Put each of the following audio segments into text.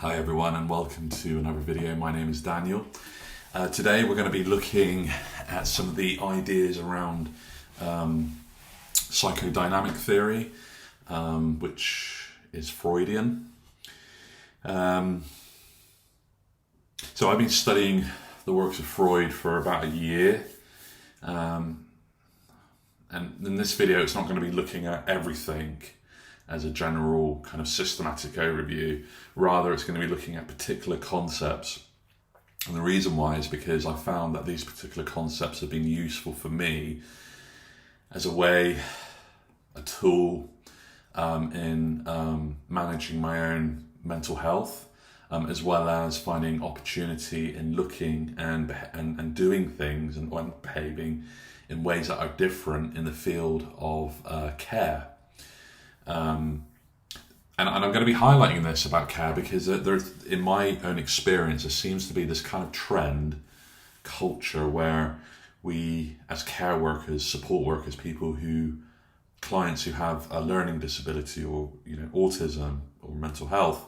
Hi everyone and welcome to another video. My name is Daniel. Today we're going to be looking at some of the ideas around psychodynamic theory, which is Freudian. So I've been studying the works of Freud for about a year, and in this video it's not going to be looking at everything as a general kind of systematic overview. Rather, it's going to be looking at particular concepts. And the reason why is because I found that these particular concepts have been useful for me as a way, a tool in managing my own mental health, as well as finding opportunity in looking and doing things and behaving in ways that are different in the field of care. And I'm going to be highlighting this about care because there's, in my own experience, there seems to be this kind of trend culture where we, as care workers, support workers, clients who have a learning disability or autism or mental health,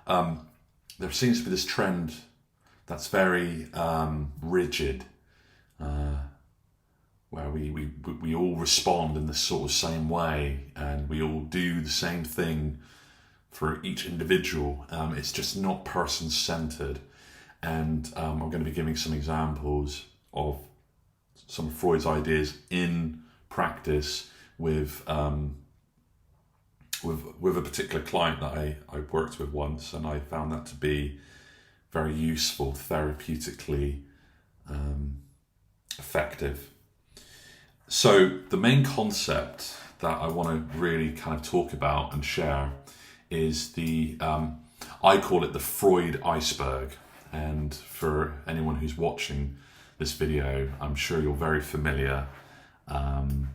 there seems to be this trend that's very rigid, where we all respond in this sort of same way and we all do the same thing for each individual. It's just not person-centered. And I'm going to be giving some examples of some of Freud's ideas in practice with a particular client that I worked with once, and I found that to be very useful, therapeutically effective. So the main concept that I want to really kind of talk about and share is I call it the Freuds Iceberg. And for anyone who's watching this video, I'm sure you're very familiar on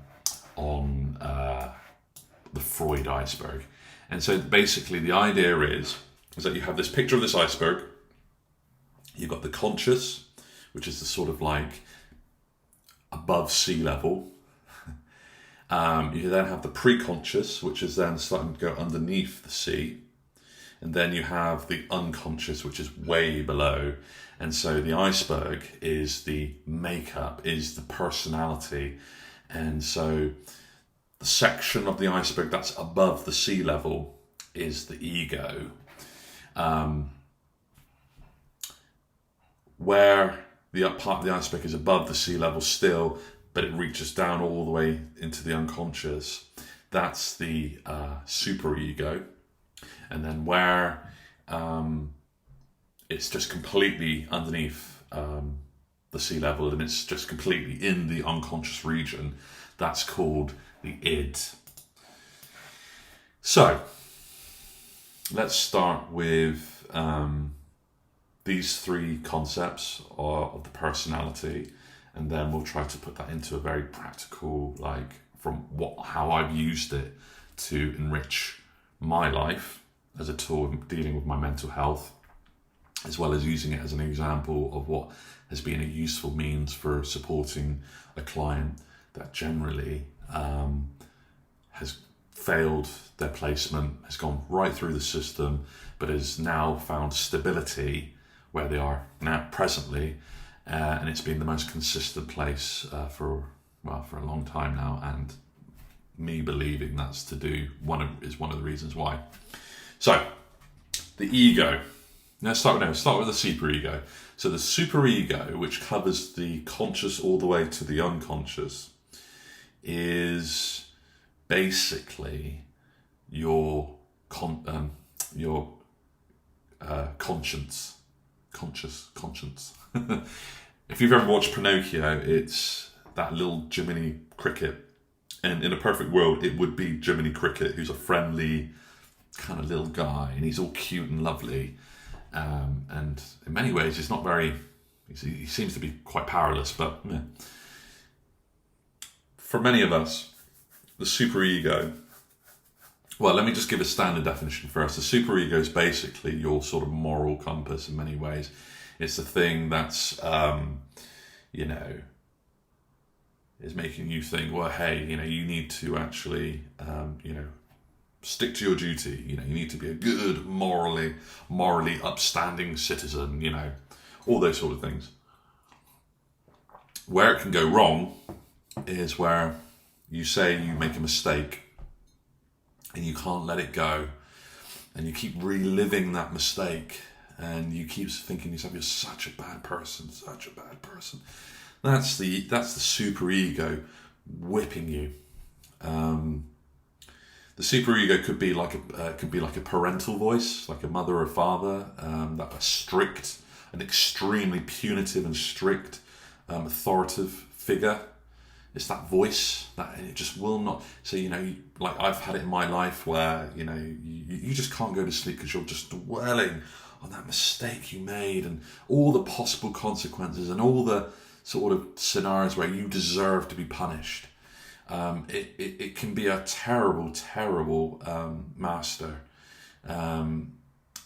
the Freuds Iceberg. And so basically the idea is that you have this picture of this iceberg. You've got the conscious, which is the sort of like above sea level. You then have the pre-conscious, which is then starting to go underneath the sea. And then you have the unconscious, which is way below. And so the iceberg is the makeup, is the personality. And so the section of the iceberg that's above the sea level is the ego. Where the up part of the iceberg is above the sea level still, but it reaches down all the way into the unconscious. That's the superego. And then where it's just completely underneath the sea level and it's just completely in the unconscious region, that's called the id. So let's start with these three concepts of the personality, and then we'll try to put that into a very practical, how I've used it to enrich my life as a tool in dealing with my mental health, as well as using it as an example of what has been a useful means for supporting a client that generally has failed their placement, has gone right through the system, but has now found stability where they are now presently, and it's been the most consistent place for a long time now, and me believing that's one of the reasons why. So the ego. Let's start with the superego. So the superego, which covers the conscious all the way to the unconscious, is basically your conscience. Conscience. If you've ever watched Pinocchio, it's that little Jiminy Cricket. And in a perfect world, it would be Jiminy Cricket, who's a friendly kind of little guy, and he's all cute and lovely. And in many ways, he seems to be quite powerless, but yeah. For many of us, the superego, well, let me just give a standard definition first. The superego is basically your sort of moral compass in many ways. It's the thing that's, is making you think, well, hey, you need to actually, stick to your duty. You need to be a good, morally upstanding citizen. All those sort of things. Where it can go wrong is where you say you make a mistake and you can't let it go, and you keep reliving that mistake, and you keep thinking to yourself, you're such a bad person, such a bad person. That's the superego whipping you. The superego could be like a parental voice, like a mother or father, that a strict, an extremely punitive and strict, authoritative figure. It's that voice that it just will not. So like I've had it in my life where you just can't go to sleep because you're just dwelling on that mistake you made and all the possible consequences and all the sort of scenarios where you deserve to be punished. It can be a terrible master, and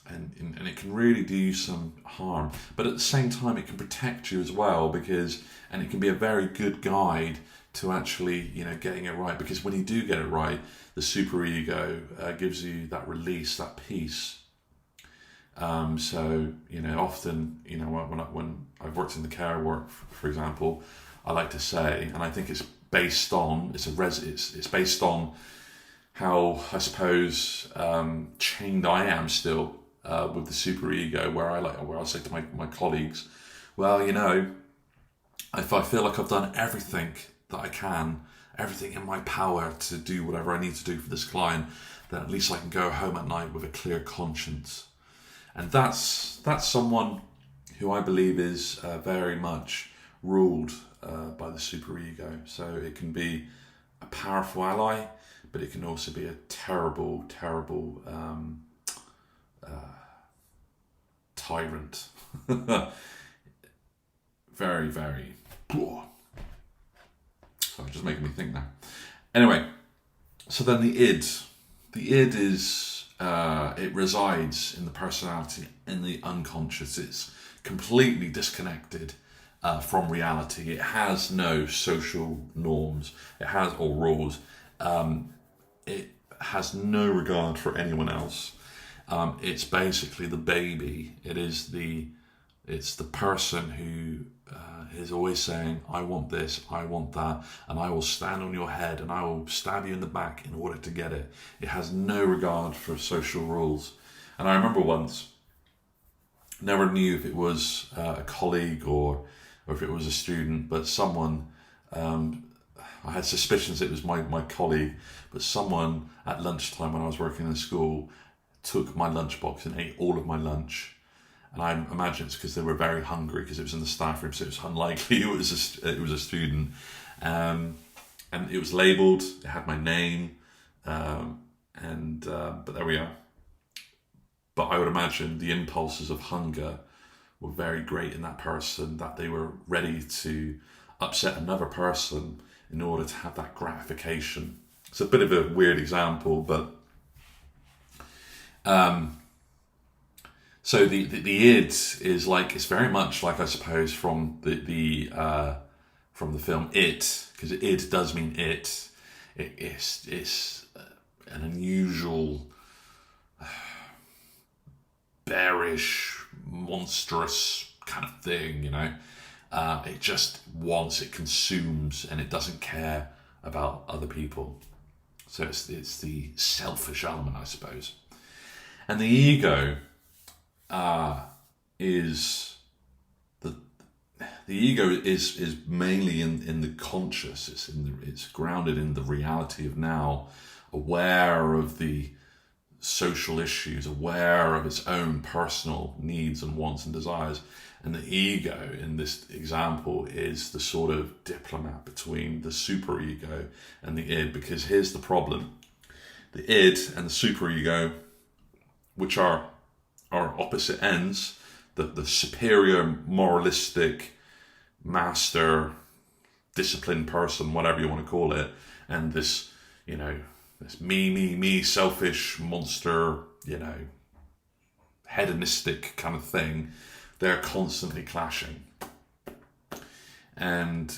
it can really do you some harm. But at the same time, it can protect you as well, and it can be a very good guide to actually getting it right. Because when you do get it right, the superego gives you that release, that peace. So often when I've worked in the care work, for example, I like to say, and I think it's based on it's based on how I suppose chained I am still with the superego, where I say to my colleagues, well, if I feel like I've done everything that I can, everything in my power to do whatever I need to do for this client, then at least I can go home at night with a clear conscience. And that's someone who I believe is very much ruled by the superego. So it can be a powerful ally, but it can also be a terrible tyrant. Very, very. Sorry, just making me think now. Anyway, so then the id is it resides in the personality, in the unconscious. It's completely disconnected from reality. It has no social norms. Or rules. It has no regard for anyone else. It's basically the baby. It's the person who is always saying, I want this, I want that, and I will stand on your head and I will stab you in the back in order to get it. It has no regard for social rules. And I remember once, never knew if it was a colleague or if it was a student, but someone, I had suspicions it was my colleague, but someone at lunchtime when I was working in the school took my lunchbox and ate all of my lunch. And I imagine it's because they were very hungry, because it was in the staff room, so it was unlikely it was a student. And it was labelled, it had my name, but there we are. But I would imagine the impulses of hunger were very great in that person, that they were ready to upset another person in order to have that gratification. It's a bit of a weird example, but so the id is like, it's very much like, I suppose, from the film It, because id does mean it. It's an unusual, bearish, monstrous kind of thing, it just wants, it consumes, and it doesn't care about other people. So it's the selfish element, I suppose. And the ego is the ego is mainly in the conscious. It's grounded in the reality of now, aware of the social issues, aware of its own personal needs and wants and desires. And the ego in this example is the sort of diplomat between the superego and the id, because here's the problem. The id and the superego, which are opposite ends, the superior moralistic master, disciplined person, whatever you want to call it, and this me, selfish monster, hedonistic kind of thing, they're constantly clashing. And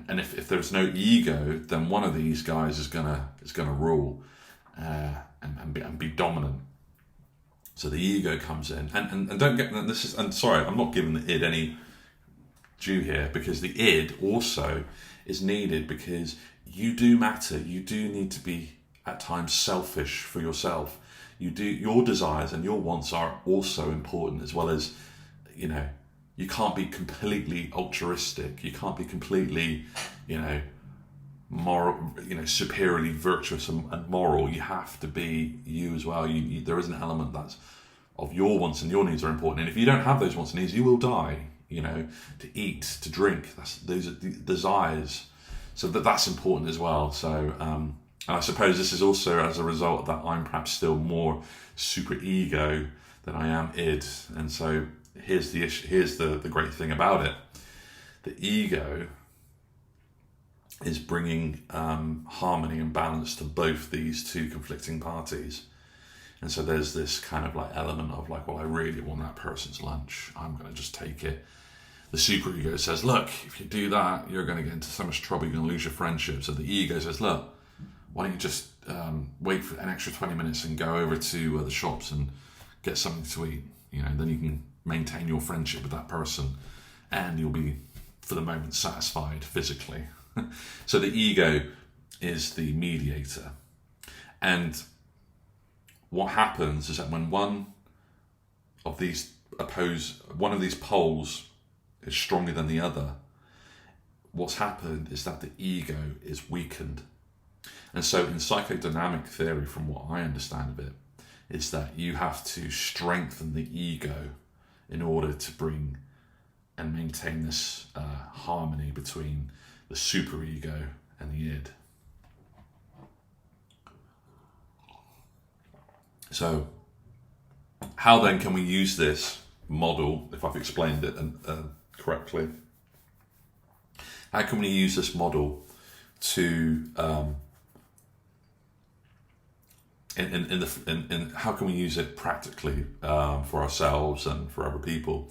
and if there's no ego, then one of these guys is gonna rule and be dominant. So the ego comes in, and don't get this is. And sorry, I'm not giving the id any due here, because the id also is needed, because you do matter. You do need to be at times selfish for yourself. Your desires and your wants are also important, as well as, you can't be completely altruistic. You can't be completely, moral, superiorly virtuous and moral. You have to be you as well. There is an element that's of your wants and your needs are important. And if you don't have those wants and needs, you will die. To eat, to drink. Those are the desires. So that's important as well. So, and I suppose this is also as a result that I'm perhaps still more super ego than I am id. And so here's the issue. Here's the great thing about it. The ego is bringing harmony and balance to both these two conflicting parties. And so there's this kind of element of well, I really want that person's lunch. I'm going to just take it. The superego says, look, if you do that, you're going to get into so much trouble, you're going to lose your friendship. So the ego says, look, why don't you just wait for an extra 20 minutes and go over to the shops and get something to eat. Then you can maintain your friendship with that person and you'll be, for the moment, satisfied physically. So the ego is the mediator. And what happens is that when one of these poles is stronger than the other, what's happened is that the ego is weakened. And so in psychodynamic theory, from what I understand of it, is that you have to strengthen the ego in order to bring and maintain this harmony between the superego and the id. So how then can we use this model, if I've explained it correctly? How can we use this model to how can we use it practically for ourselves and for other people?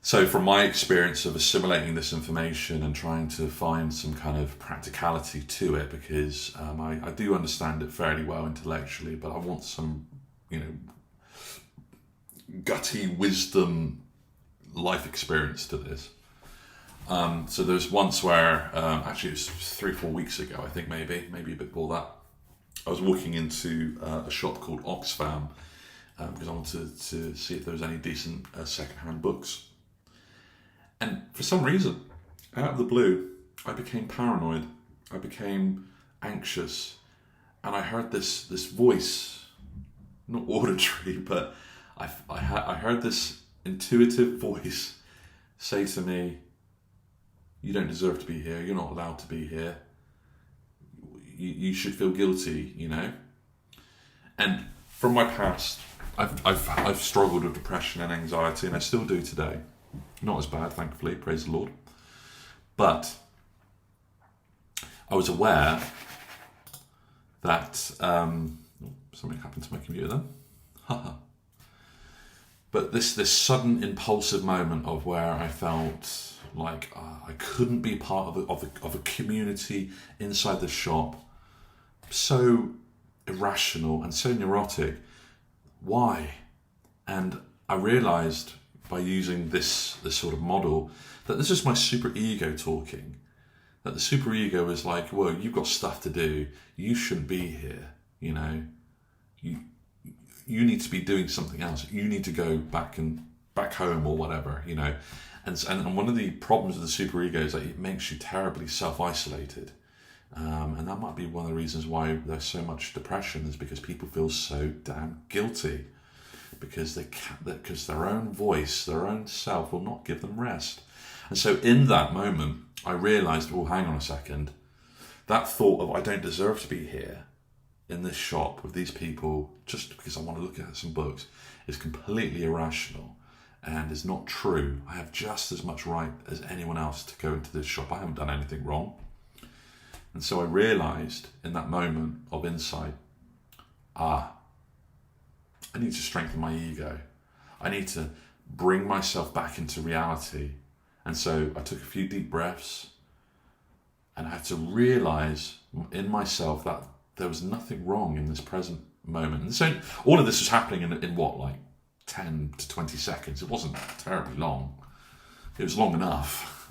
So from my experience of assimilating this information and trying to find some kind of practicality to it, because I do understand it fairly well intellectually, but I want some, gutty wisdom life experience to this. So there's once where, actually it was 3-4 weeks ago, I think maybe a bit before that, I was walking into a shop called Oxfam because I wanted to see if there was any decent second-hand books. And for some reason, out of the blue, I became paranoid. I became anxious. And I heard this voice, not auditory, but I heard this intuitive voice say to me, you don't deserve to be here. You're not allowed to be here. You should feel guilty, And from my past, I've struggled with depression and anxiety, and I still do today. Not as bad, thankfully, praise the Lord. But I was aware that something happened to my computer then. But this sudden impulsive moment of where I felt like I couldn't be part of a community inside the shop, so irrational and so neurotic. Why? And I realised by using this sort of model that this is my super ego talking. That the super ego is like, well, you've got stuff to do. You shouldn't be here. You need to be doing something else. You need to go back home or whatever. And one of the problems with the superego is that it makes you terribly self-isolated. And that might be one of the reasons why there's so much depression, is because people feel so damn guilty because their own voice, their own self will not give them rest. And so in that moment, I realised, oh, hang on a second. That thought of I don't deserve to be here in this shop with these people just because I want to look at some books is completely irrational and is not true. I have just as much right as anyone else to go into this shop. I haven't done anything wrong. And so I realised in that moment of insight, I need to strengthen my ego. I need to bring myself back into reality. And so I took a few deep breaths And I had to realise in myself that there was nothing wrong in this present moment. And so all of this was happening in what, like 10 to 20 seconds. It wasn't terribly long. It was long enough.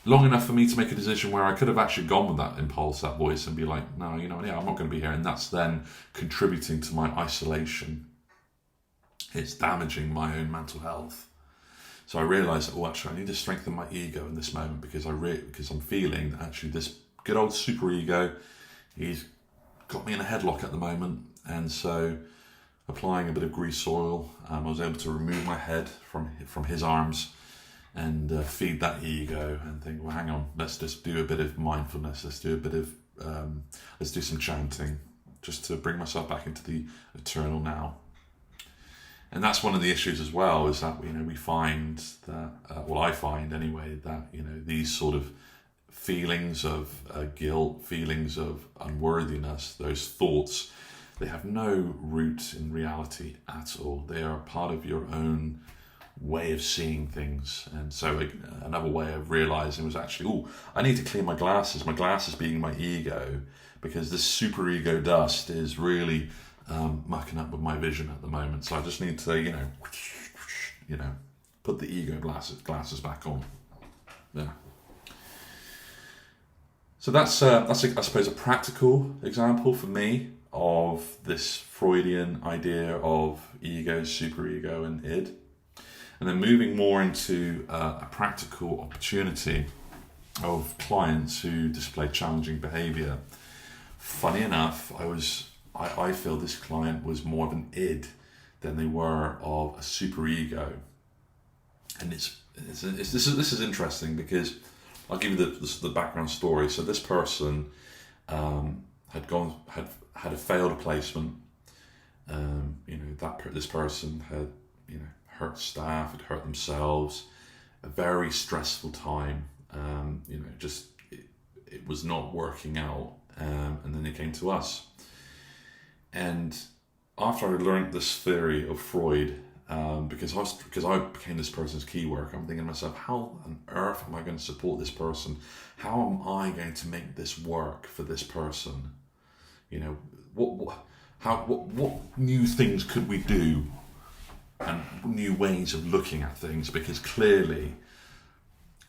Long enough for me to make a decision where I could have actually gone with that impulse, that voice, and be like, no, I'm not going to be here. And that's then contributing to my isolation. It's damaging my own mental health. So I realised that, actually, I need to strengthen my ego in this moment because I'm feeling that actually this good old superego, he's got me in a headlock at the moment. And so applying a bit of grease oil, I was able to remove my head from his arms and feed that ego and think, well, hang on, let's just do a bit of mindfulness. Let's do some chanting just to bring myself back into the eternal now. And that's one of the issues as well, is that, we find that, I find anyway, that, these sort of feelings of guilt, feelings of unworthiness, those thoughts, they have no root in reality at all. They are part of your own way of seeing things. And so another way of realizing was actually, I need to clean my glasses being my ego, because this superego dust is really mucking up with my vision at the moment. So I just need to put the ego glasses back on. Yeah. So that's I suppose a practical example for me of this Freudian idea of ego, superego, and id. And then moving more into a practical opportunity of clients who display challenging behaviour. Funny enough, I feel this client was more of an id than they were of a superego. And this is interesting because I'll give you the background story. So this person had a failed placement. This person had hurt staff, had hurt themselves. A very stressful time. It was not working out. And then they came to us. And after I learned this theory of Freud, because I became this person's key worker, I'm thinking to myself, how on earth am I going to support this person? How am I going to make this work for this person? What new things could we do, and new ways of looking at things? Because clearly,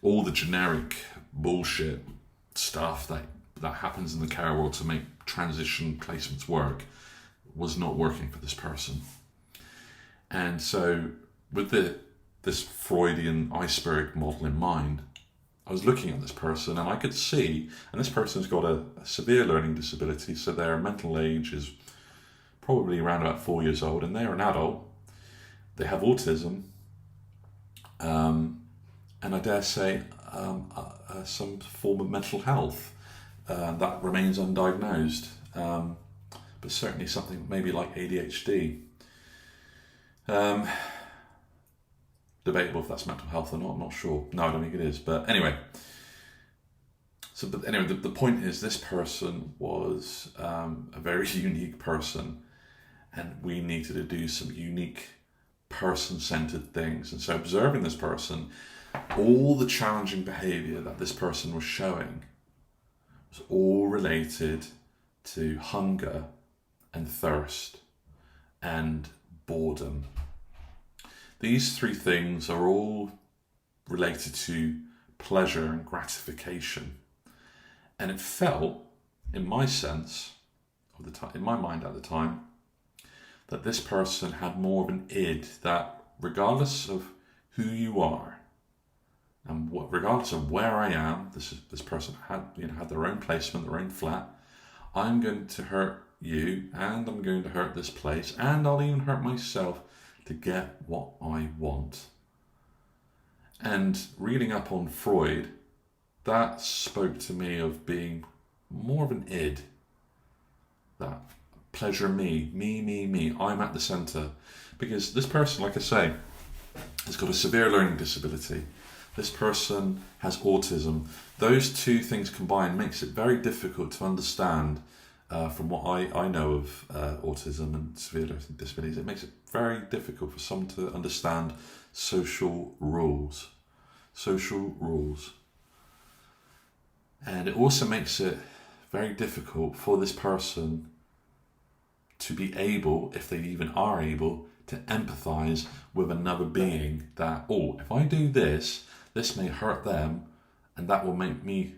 all the generic bullshit stuff that happens in the care world to make transition placements work was not working for this person. And so with this Freudian iceberg model in mind, I was looking at this person and I could see, and this person's got a severe learning disability, so their mental age is probably around about 4 years old, and they're an adult. They have autism, and I dare say some form of mental health that remains undiagnosed, but certainly something maybe like ADHD. Debatable if that's mental health or not, I'm not sure. No, I don't think it is. But anyway, the point is, this person was a very unique person, and we needed to do some unique person-centered things. And so observing this person, all the challenging behaviour that this person was showing was all related to hunger and thirst and boredom. These three things are all related to pleasure and gratification. And it felt, in my sense, in my mind at the time, that this person had more of an id, that regardless of who you are, and regardless of where I am, this person had their own placement, their own flat. I'm going to hurt you, and I'm going to hurt this place, and I'll even hurt myself to get what I want. And reading up on Freud, that spoke to me of being more of an id. That pleasure me, I'm at the centre. Because this person, like I say, has got a severe learning disability. This person has autism. Those two things combined makes it very difficult to understand. From what I know of autism and severe learning disabilities, it makes it very difficult for someone to understand social rules. Social rules. And it also makes it very difficult for this person to be able, if they even are able, to empathize with another being that, oh, if I do this, this may hurt them, and that will make them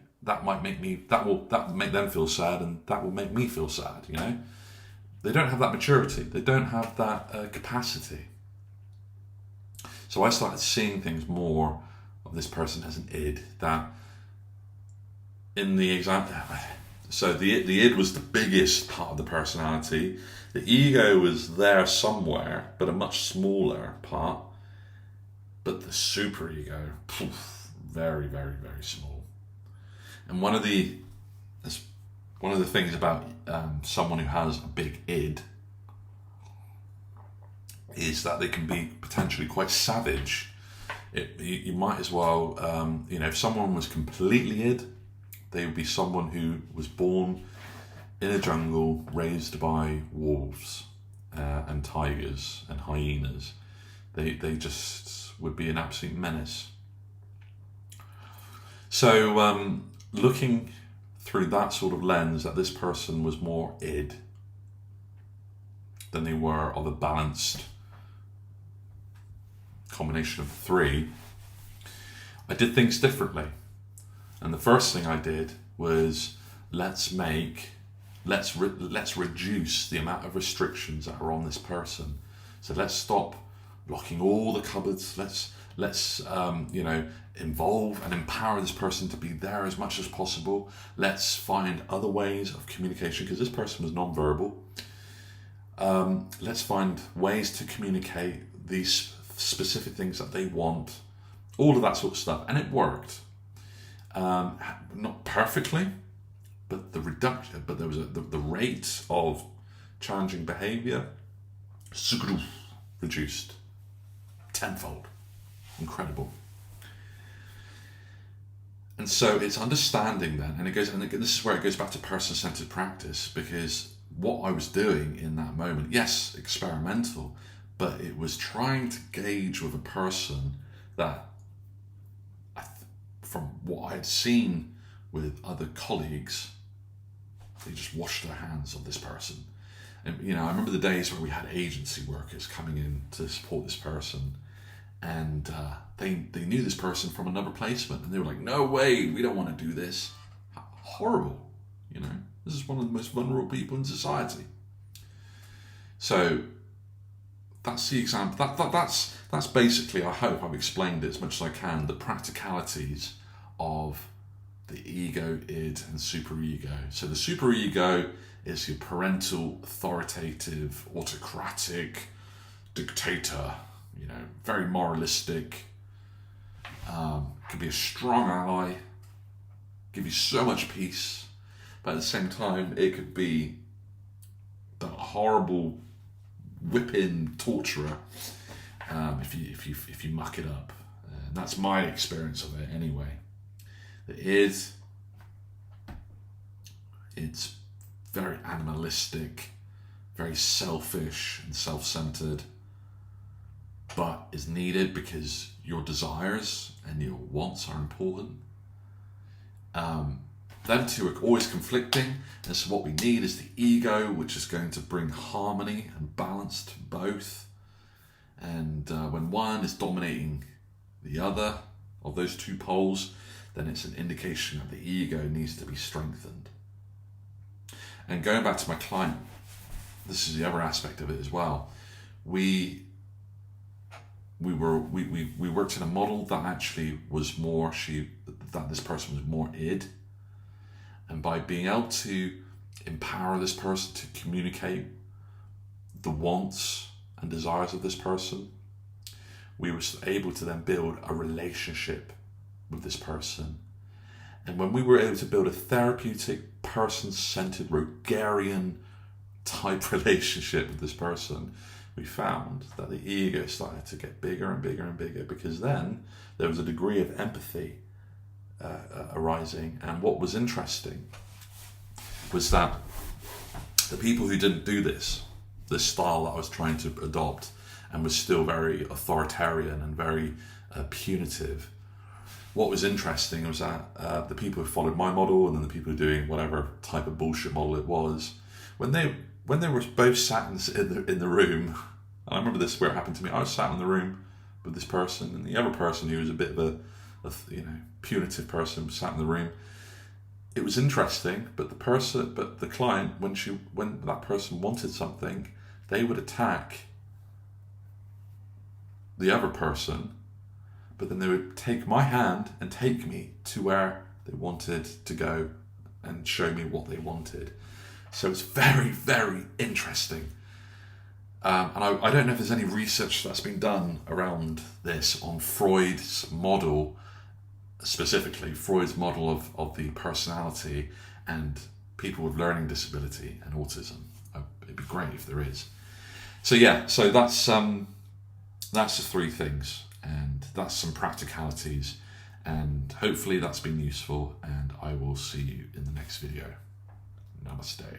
feel sad, and that will make me feel sad, you know? They don't have that maturity. They don't have that capacity. So I started seeing things more of this person as an id, that in the example, so the id was the biggest part of the personality. The ego was there somewhere, but a much smaller part. But the superego, very, very, very small. And one of the things about someone who has a big id is that they can be potentially quite savage. You might as well, if someone was completely id, they would be someone who was born in a jungle, raised by wolves and tigers and hyenas. They just would be an absolute menace. So looking through that sort of lens, that this person was more id than they were of a balanced combination of the three, I did things differently. And the first thing I did was let's reduce the amount of restrictions that are on this person. So let's stop locking all the cupboards. Let's involve and empower this person to be there as much as possible. Let's find other ways of communication, because this person was non-verbal. Let's find ways to communicate these specific things that they want, all of that sort of stuff. And it worked. Not perfectly, but there was the rate of challenging behaviour reduced tenfold. Incredible. And so it's understanding then, and this is where it goes back to person-centered practice, because what I was doing in that moment, yes, experimental, but it was trying to gauge with a person that, from what I had seen with other colleagues, they just washed their hands of this person. And I remember the days where we had agency workers coming in to support this person, and they knew this person from another placement, and they were like, "No way, we don't want to do this." Horrible, This is one of the most vulnerable people in society. So that's the example. That's basically, I hope I've explained it as much as I can, the practicalities of the ego, id, and superego. So the superego is your parental, authoritative, autocratic dictator, very moralistic, could be a strong ally, give you so much peace, but at the same time it could be that horrible whipping torturer if you muck it up. And that's my experience of it anyway. The id, it's very animalistic, very selfish and self-centered, but is needed because your desires and your wants are important. Them two are always conflicting, and so what we need is the ego, which is going to bring harmony and balance to both. And when one is dominating the other of those two poles, then it's an indication that the ego needs to be strengthened. And going back to my client, this is the other aspect of it as well. We worked in a model that actually was more that this person was more id, and by being able to empower this person to communicate the wants and desires of this person, we were able to then build a relationship with this person. And when we were able to build a therapeutic, person-centered, Rogerian type relationship with this person, we found that the ego started to get bigger and bigger and bigger, because then there was a degree of empathy arising. And what was interesting was that the people who didn't do this style that I was trying to adopt, and was still very authoritarian and very punitive, what was interesting was that the people who followed my model and then the people who were doing whatever type of bullshit model it was, when they were both sat in the room, and I remember this where it happened to me. I was sat in the room with this person, and the other person who was a bit of a punitive person sat in the room. It was interesting, but the client, when that person wanted something, they would attack the other person, but then they would take my hand and take me to where they wanted to go and show me what they wanted. So it's very, very interesting. And I don't know if there's any research that's been done around this on Freud's model, specifically Freud's model of the personality and people with learning disability and autism. It'd be great if there is. So yeah, so that's the three things, and that's some practicalities, and hopefully that's been useful, and I will see you in the next video. Namaste.